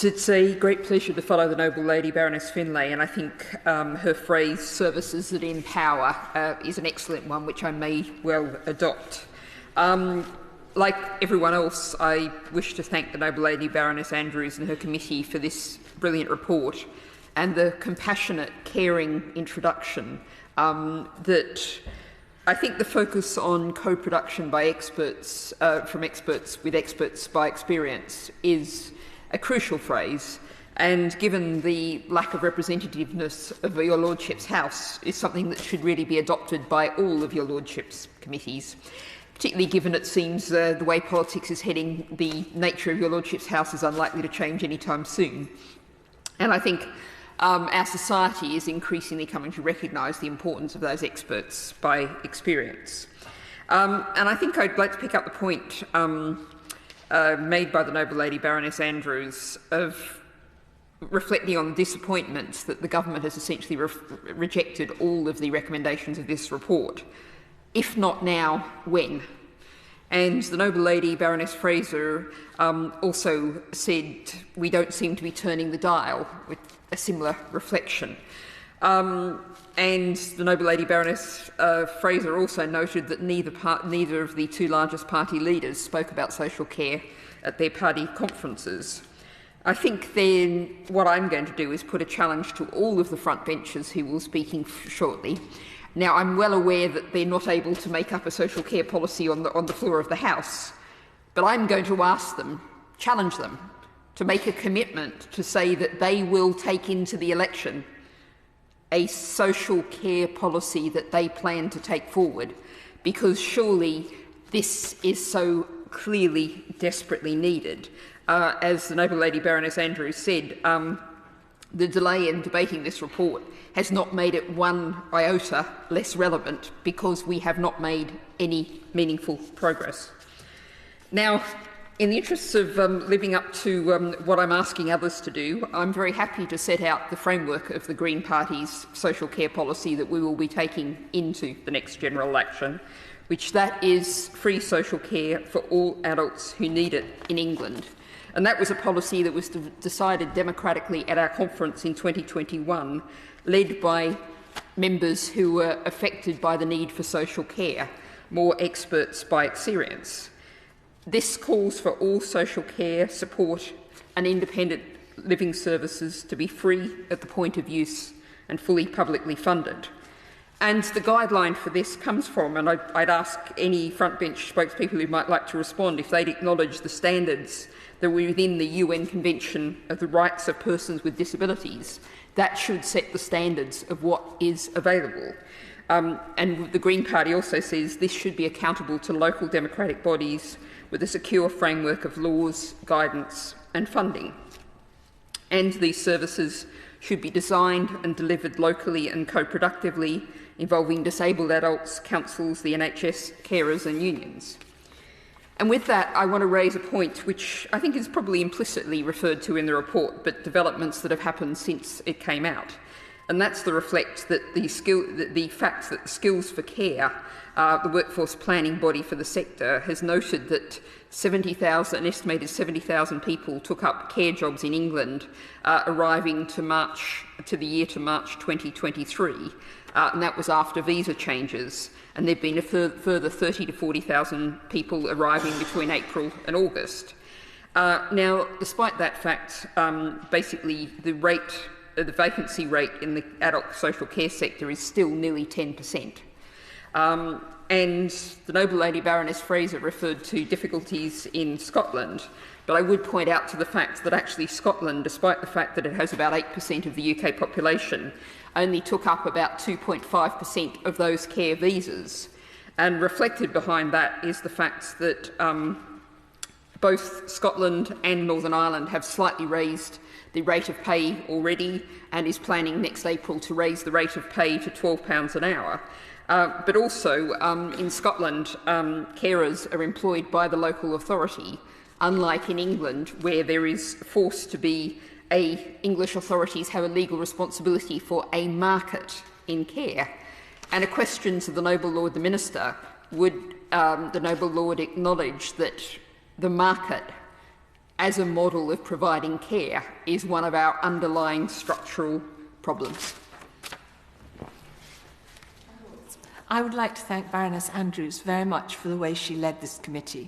It's a great pleasure to follow the Noble Lady Baroness Finlay, and I think her phrase, services that empower, is an excellent one, which I may well adopt. Like everyone else, I wish to thank the Noble Lady Baroness Andrews and her committee for this brilliant report and the compassionate, caring introduction that I think the focus on co-production by experts, from experts with experts by experience is a crucial phrase, and given the lack of representativeness of your Lordship's House, is something that should really be adopted by all of your Lordship's committees. Particularly given it seems the way politics is heading, the nature of your Lordship's House is unlikely to change anytime soon. And I think our society is increasingly coming to recognise the importance of those experts by experience. And I think I'd like to pick up the point made by the Noble Lady Baroness Andrews of reflecting on the disappointment that the government has essentially rejected all of the recommendations of this report. If not now, when? And the Noble Lady Baroness Fraser also said we don't seem to be turning the dial, with a similar reflection. And the Noble Lady Baroness Fraser also noted that neither of the two largest party leaders spoke about social care at their party conferences. I think then what I'm going to do is put a challenge to all of the front benchers who will be speaking shortly. Now, I'm well aware that they're not able to make up a social care policy on the floor of the House, but I'm going to ask them, challenge them, to make a commitment to say that they will take into the election a social care policy that they plan to take forward, because surely this is so clearly desperately needed. As the Noble Lady Baroness Andrews said, the delay in debating this report has not made it one iota less relevant because we have not made any meaningful progress. Now, in the interests of living up to what I'm asking others to do, I'm very happy to set out the framework of the Green Party's social care policy that we will be taking into the next general election, which that is free social care for all adults who need it in England. And that was a policy that was decided democratically at our conference in 2021, led by members who were affected by the need for social care, more experts by experience. This calls for all social care, support and independent living services to be free at the point of use and fully publicly funded. And the guideline for this comes from, and I'd ask any frontbench spokespeople who might like to respond if they'd acknowledge the standards that were within the UN Convention of the Rights of Persons with Disabilities. That should set the standards of what is available. And the Green Party also says this should be accountable to local democratic bodies with a secure framework of laws, guidance and funding. And these services should be designed and delivered locally and co-productively, involving disabled adults, councils, the NHS, carers and unions. And with that, I want to raise a point which I think is probably implicitly referred to in the report, but developments that have happened since it came out. And that's the reflect that the fact that Skills for Care, the workforce planning body for the sector, has noted that an estimated 70,000 people took up care jobs in England, arriving to March 2023, and that was after visa changes. And there have been a further 30,000 to 40,000 people arriving between April and August. Now, despite that fact, basically the vacancy rate in the adult social care sector is still nearly 10%. And the Noble Lady Baroness Fraser referred to difficulties in Scotland, but I would point out to the fact that actually Scotland, despite the fact that it has about 8% of the UK population, only took up about 2.5% of those care visas. And reflected behind that is the fact that both Scotland and Northern Ireland have slightly raised the rate of pay already and is planning next April to raise the rate of pay to £12 an hour. But also in Scotland, carers are employed by the local authority, unlike in England where there is forced to be English authorities have a legal responsibility for a market in care. And a question to the Noble Lord the Minister, would the Noble Lord acknowledge that the market as a model of providing care is one of our underlying structural problems. I would like to thank Baroness Andrews very much for the way she led this committee.